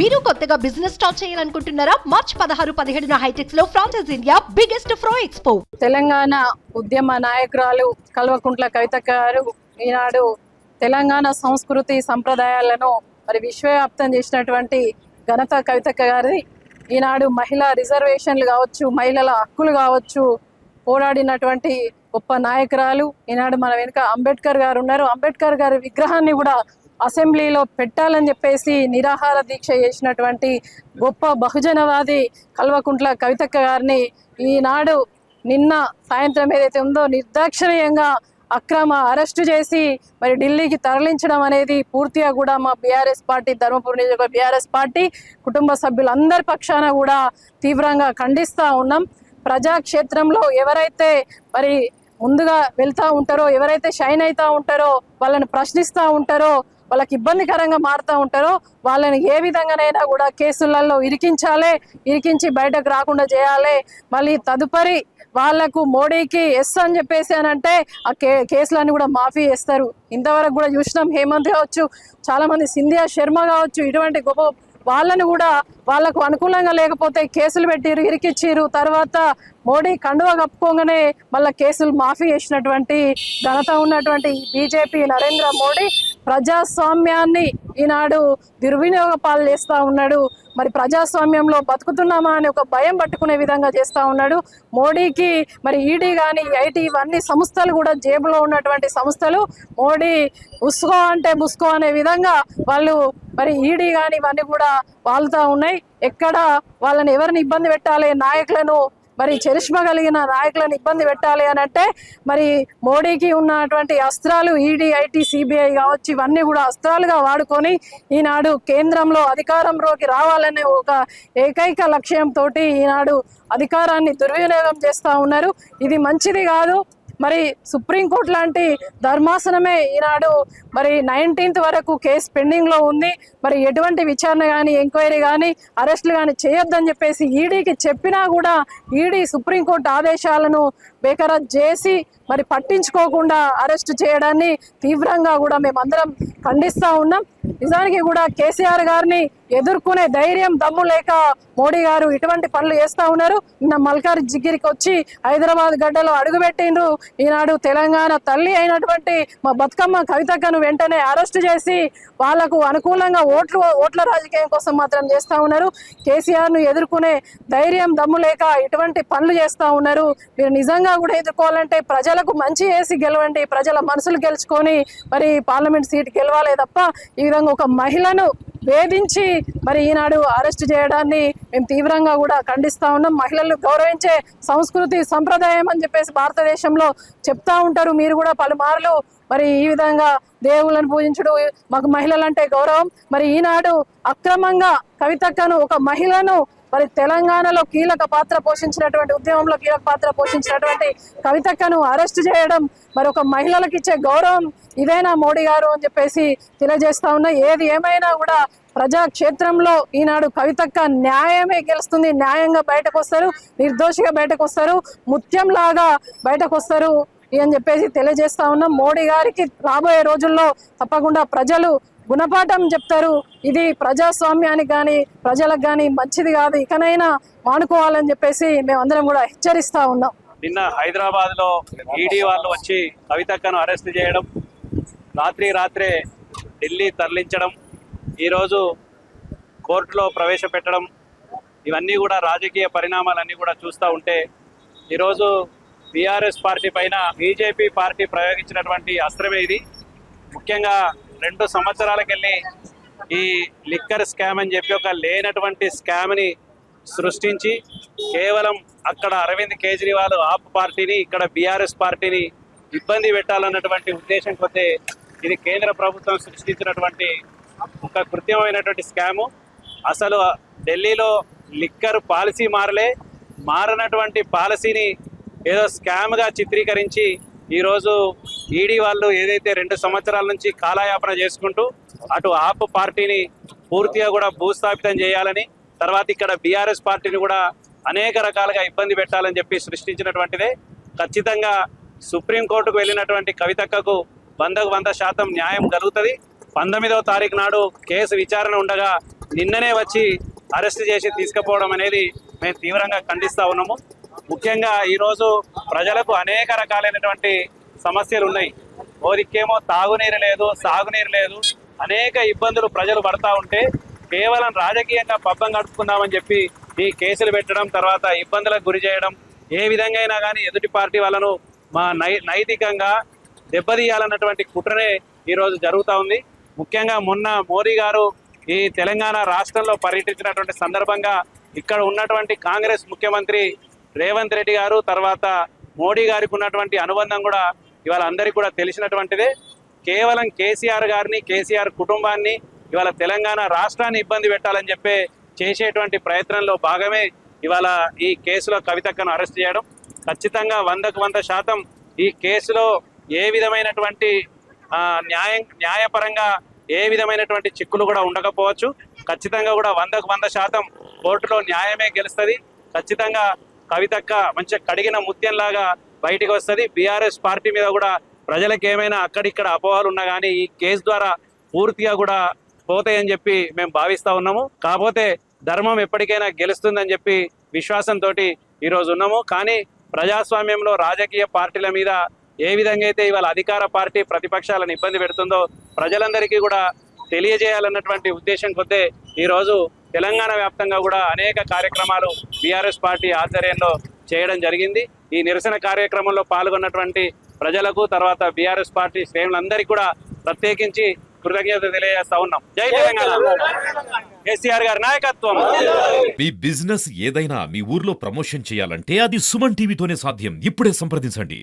మీరు కొత్తగా business start చేయాలనుకుంటున్నారా? మార్చ్ 16-17 హైటెక్స్ లో franchise India biggest ఫ్రో expo. Telangana ఉద్యమ నాయకురాలు కల్వకుంట్ల కవితక్క గారు ఈనాడు తెలంగాణ సంస్కృతి సంప్రదాయాలను మరి విశ్వవ్యాప్తం చేసినటువంటి ఘనత కవితక్క గారి. ఈనాడు మహిళా రిజర్వేషన్లు కావచ్చు, మహిళల హక్కులు కావచ్చు పోరాడినటువంటి గొప్ప నాయకురాలు. ఈనాడు మన వెనుక అంబేద్కర్ గారు ఉన్నారు. అంబేద్కర్ గారి విగ్రహాన్ని కూడా అసెంబ్లీలో పెట్టాలని చెప్పేసి నిరాహార దీక్ష చేసినటువంటి గొప్ప బహుజనవాది కల్వకుంట్ల కవితక్క గారిని ఈనాడు నిన్న సాయంత్రం ఏదైతే ఉందో నిర్దాక్షిణ్యంగా అక్రమ అరెస్టు చేసి మరి ఢిల్లీకి తరలించడం అనేది పూర్తిగా కూడా మా బీఆర్ఎస్ పార్టీ, ధర్మపురి నియోజకవర్గ బీఆర్ఎస్ పార్టీ కుటుంబ సభ్యులందరి పక్షాన కూడా తీవ్రంగా ఖండిస్తూ ఉన్నాం. ప్రజాక్షేత్రంలో ఎవరైతే మరి ముందుగా వెళ్తూ ఉంటారో, ఎవరైతే షైన్ అవుతూ ఉంటారో, వాళ్ళని ప్రశ్నిస్తూ ఉంటారో, వాళ్ళకి ఇబ్బందికరంగా మారుతూ ఉంటారో వాళ్ళని ఏ విధంగానైనా కూడా కేసులలో ఇరికించి బయటకు రాకుండా చేయాలి. మళ్ళీ తదుపరి వాళ్లకు మోడీకి ఎస్ అని చెప్పేసి అంటే ఆ కేసులన్నీ కూడా మాఫీ చేస్తారు. ఇంతవరకు కూడా చూసినాం. హేమంత్ కావచ్చు, చాలా మంది సింధియా శర్మ కావచ్చు, ఇటువంటి గొప్ప వాళ్ళని కూడా వాళ్ళకు అనుకూలంగా లేకపోతే కేసులు పెట్టిరు, ఇరికిచ్చిరు. తర్వాత మోడీ కండువా కప్పుకోగానే మళ్ళీ కేసులు మాఫీ చేసినటువంటి ఘనత ఉన్నటువంటి బీజేపీ నరేంద్ర మోడీ ప్రజాస్వామ్యాన్ని ఈనాడు దుర్వినియోగ పాలు చేస్తూ ఉన్నాడు. మరి ప్రజాస్వామ్యంలో బతుకుతున్నామా అని ఒక భయం పట్టుకునే విధంగా చేస్తూ ఉన్నాడు. మోడీకి మరి ఈడీ కానీ, ఐటీ ఇవన్నీ సంస్థలు కూడా జేబులో ఉన్నటువంటి సంస్థలు. మోడీ ఉస్కో అంటే బుస్కో అనే విధంగా వాళ్ళు మరి ఈడీ కానీ ఇవన్నీ కూడా వాళ్తూ ఉన్నాయి. ఎక్కడ వాళ్ళని ఎవరిని ఇబ్బంది పెట్టాలి, నాయకులను మరి చరిష్మా కలిగిన నాయకులను ఇబ్బంది పెట్టాలి అని అంటే మరి మోడీకి ఉన్నటువంటి అస్త్రాలు ఈడీ, ఐటీ, సిబిఐ కావచ్చు, ఇవన్నీ కూడా అస్త్రాలుగా వాడుకొని ఈనాడు కేంద్రంలో అధికారంలోకి రావాలనే ఒక ఏకైక లక్ష్యంతో ఈనాడు అధికారాన్ని దుర్వినియోగం చేస్తూ ఉన్నారు. ఇది మంచిది కాదు. మరి సుప్రీంకోర్టు లాంటి ధర్మాసనమే ఈనాడు మరి 19th వరకు కేసు పెండింగ్లో ఉంది. మరి ఎటువంటి విచారణ కానీ, ఎంక్వైరీ కానీ, అరెస్టులు కానీ చేయొద్దని చెప్పేసి ఈడీకి చెప్పినా కూడా ఈడీ సుప్రీంకోర్టు ఆదేశాలను బేఖరారు చేసి మరి పట్టించుకోకుండా అరెస్టు చేయడాన్ని తీవ్రంగా కూడా మేమందరం ఖండిస్తూ ఉన్నాం. నిజానికి కూడా కేసీఆర్ గారిని ఎదుర్కొనే ధైర్యం, దమ్ము లేక మోడీ గారు ఇటువంటి పనులు చేస్తూ ఉన్నారు. నిన్న మల్కాజ్గిరికి వచ్చి హైదరాబాద్ గడ్డలో అడుగుపెట్టిండ్రు. ఈనాడు తెలంగాణ తల్లి అయినటువంటి మా బతుకమ్మ కవితక్కను వెంటనే అరెస్టు చేసి వాళ్లకు అనుకూలంగా ఓట్ల రాజకీయం కోసం మాత్రం చేస్తూ ఉన్నారు. కేసీఆర్ను ఎదుర్కొనే ధైర్యం, దమ్ము లేక ఇటువంటి పనులు చేస్తూ ఉన్నారు. మీరు నిజంగా కూడా ఎదుర్కోవాలంటే ప్రజలకు మంచి చేసి గెలవండి, ప్రజల మనసులు గెలుచుకొని మరి పార్లమెంట్ సీట్ గెలవాలే తప్ప ఈ విధంగా ఒక మహిళను వేధించి మరి ఈనాడు అరెస్ట్ చేయడాన్ని మేము తీవ్రంగా కూడా ఖండిస్తూ ఉన్నాం. మహిళలు గౌరవించే సంస్కృతి సంప్రదాయం అని చెప్పేసి భారతదేశంలో చెప్తా ఉంటారు. మీరు కూడా పలుమార్లు మరి ఈ విధంగా దేవుళ్ళను పూజించడం, మాకు మహిళలంటే గౌరవం. మరి ఈనాడు అక్రమంగా కవితక్కను, ఒక మహిళను మరి తెలంగాణలో కీలక పాత్ర పోషించినటువంటి, ఉద్యమంలో కీలక పాత్ర పోషించినటువంటి కవితక్కను అరెస్ట్ చేయడం మరి ఒక మహిళలకు ఇచ్చే గౌరవం ఇదేనా మోడీ గారు అని చెప్పేసి తెలియజేస్తా ఉన్నా. ఏది ఏమైనా కూడా ప్రజాక్షేత్రంలో ఈనాడు కవితక్క న్యాయమే గెలుస్తుంది. న్యాయంగా బయటకు వస్తారు, నిర్దోషిగా బయటకు వస్తారు, ముత్యంలాగా బయటకు వస్తారు అని చెప్పేసి తెలియజేస్తా ఉన్నాం. మోడీ గారికి రాబోయే రోజుల్లో తప్పకుండా ప్రజలు గుణపాఠం చెప్తారు. ఇది ప్రజాస్వామ్యానికి కానీ, ప్రజలకు కానీ మంచిది కాదు. ఇకనైనా మానుకోవాలని చెప్పేసి మేమందరం కూడా హెచ్చరిస్తా ఉన్నాం. నిన్న హైదరాబాద్ లో ఈడీ వాళ్ళు వచ్చి కవితక్కను అరెస్ట్ చేయడం, రాత్రే ఢిల్లీ తరలించడం, ఈరోజు కోర్టులో ప్రవేశపెట్టడం, ఇవన్నీ కూడా రాజకీయ పరిణామాలన్నీ కూడా చూస్తూ ఉంటే ఈరోజు బీఆర్ఎస్ పార్టీ పైన బీజేపీ పార్టీ ప్రయోగించినటువంటి అస్త్రమే ఇది. ముఖ్యంగా 2 సంవత్సరాలకెళ్ళి ఈ లిక్కర్ స్కామ్ అని చెప్పి ఒక లేనటువంటి స్కామ్ని సృష్టించి కేవలం అక్కడ అరవింద్ కేజ్రీవాల్ ఆప్ పార్టీని, ఇక్కడ బీఆర్ఎస్ పార్టీని ఇబ్బంది పెట్టాలన్నటువంటి ఉద్దేశం కొద్దీ ఇది కేంద్ర ప్రభుత్వం సృష్టించినటువంటి ఒక కృత్యమైనటువంటి స్కాము. అసలు ఢిల్లీలో లిక్కర్ పాలసీ మారనటువంటి పాలసీని ఏదో స్కామ్గా చిత్రీకరించి ఈరోజు ఈడీ వాళ్ళు ఏదైతే 2 సంవత్సరాల నుంచి కాలయాపన చేసుకుంటూ అటు ఆప్ పార్టీని పూర్తిగా కూడా భూస్థాపితం చేయాలని, తర్వాత ఇక్కడ బీఆర్ఎస్ పార్టీని కూడా అనేక రకాలుగా ఇబ్బంది పెట్టాలని చెప్పి సృష్టించినటువంటిదే. ఖచ్చితంగా సుప్రీంకోర్టుకు వెళ్ళినటువంటి కవితక్కకు 100% న్యాయం జరుగుతుంది. 19వ తారీఖు నాడు కేసు విచారణ ఉండగా నిన్ననే వచ్చి అరెస్ట్ చేసి తీసుకుపోవడం అనేది మేము తీవ్రంగా ఖండిస్తూ ఉన్నాము. ముఖ్యంగా ఈరోజు ప్రజలకు అనేక రకాలైనటువంటి సమస్యలు ఉన్నాయి. ఓదికేమో తాగునీరు లేదు, సాగునీరు లేదు, అనేక ఇబ్బందులు ప్రజలు పడతా ఉంటే కేవలం రాజకీయంగా పబ్బం గడుపుకుందామని చెప్పి ఈ కేసులు పెట్టడం, తర్వాత ఇబ్బందులకు గురి చేయడం, ఏ విధంగా అయినా కానీ ఎదుటి పార్టీ వాళ్ళను మా నైతికంగా దెబ్బతీయాలన్నటువంటి కుట్రనే ఈరోజు జరుగుతూ ఉంది. ముఖ్యంగా మొన్న మోదీ గారు ఈ తెలంగాణ రాష్ట్రంలో పర్యటించినటువంటి సందర్భంగా ఇక్కడ ఉన్నటువంటి కాంగ్రెస్ ముఖ్యమంత్రి రేవంత్ రెడ్డి గారు తర్వాత మోడీ గారికి ఉన్నటువంటి అనుబంధం కూడా ఇవాళ అందరికీ కూడా తెలిసినటువంటిదే. కేవలం కేసీఆర్ గారిని, కేసీఆర్ కుటుంబాన్ని, ఇవాళ తెలంగాణ రాష్ట్రాన్ని ఇబ్బంది పెట్టాలని చెప్పి చేసేటువంటి ప్రయత్నంలో భాగమే ఇవాళ ఈ కేసులో కవితక్కను అరెస్ట్ చేయడం. ఖచ్చితంగా 100% ఈ కేసులో ఏ విధమైనటువంటి న్యాయపరంగా ఏ విధమైనటువంటి చిక్కులు కూడా ఉండకపోవచ్చు. ఖచ్చితంగా కూడా 100% కోర్టులో న్యాయమే గెలుస్తుంది. ఖచ్చితంగా కవితక్క మంచిగా కడిగిన ముత్యంలాగా బయటికి వస్తుంది. బీఆర్ఎస్ పార్టీ మీద కూడా ప్రజలకు ఏమైనా అక్కడిక్కడ అపోహలు ఉన్నా కానీ ఈ కేసు ద్వారా పూర్తిగా కూడా పోతాయని చెప్పి మేము భావిస్తూ ఉన్నాము. కాకపోతే ధర్మం ఎప్పటికైనా గెలుస్తుందని చెప్పి విశ్వాసంతో ఈరోజు ఉన్నాము. కానీ ప్రజాస్వామ్యంలో రాజకీయ పార్టీల మీద ఏ విధంగా అయితే ఇవాళ అధికార పార్టీ ప్రతిపక్షాలను ఇబ్బంది పెడుతుందో ప్రజలందరికీ కూడా తెలియజేయాలన్నటువంటి ఉద్దేశం కొద్దే ఈరోజు తెలంగాణ వ్యాప్తంగా కూడా అనేక కార్యక్రమాలు బీఆర్ఎస్ పార్టీ ఆధ్వర్యంలో చేయడం జరిగింది. ఈ నిరసన కార్యక్రమంలో పాల్గొన్నటువంటి ప్రజలకు తర్వాత బీఆర్ఎస్ పార్టీ శ్రేణులందరికీ కూడా ప్రత్యేకించి కృతజ్ఞత తెలియజేస్తా ఉన్నాం. జై తెలంగాణ, కేసీఆర్ గారి నాయకత్వం. మీ బిజినెస్ ఏదైనా మీ ఊర్లో ప్రమోషన్ చేయాలంటే అది సుమన్ టీవీతోనే సాధ్యం. ఇప్పుడే సంప్రదించండి.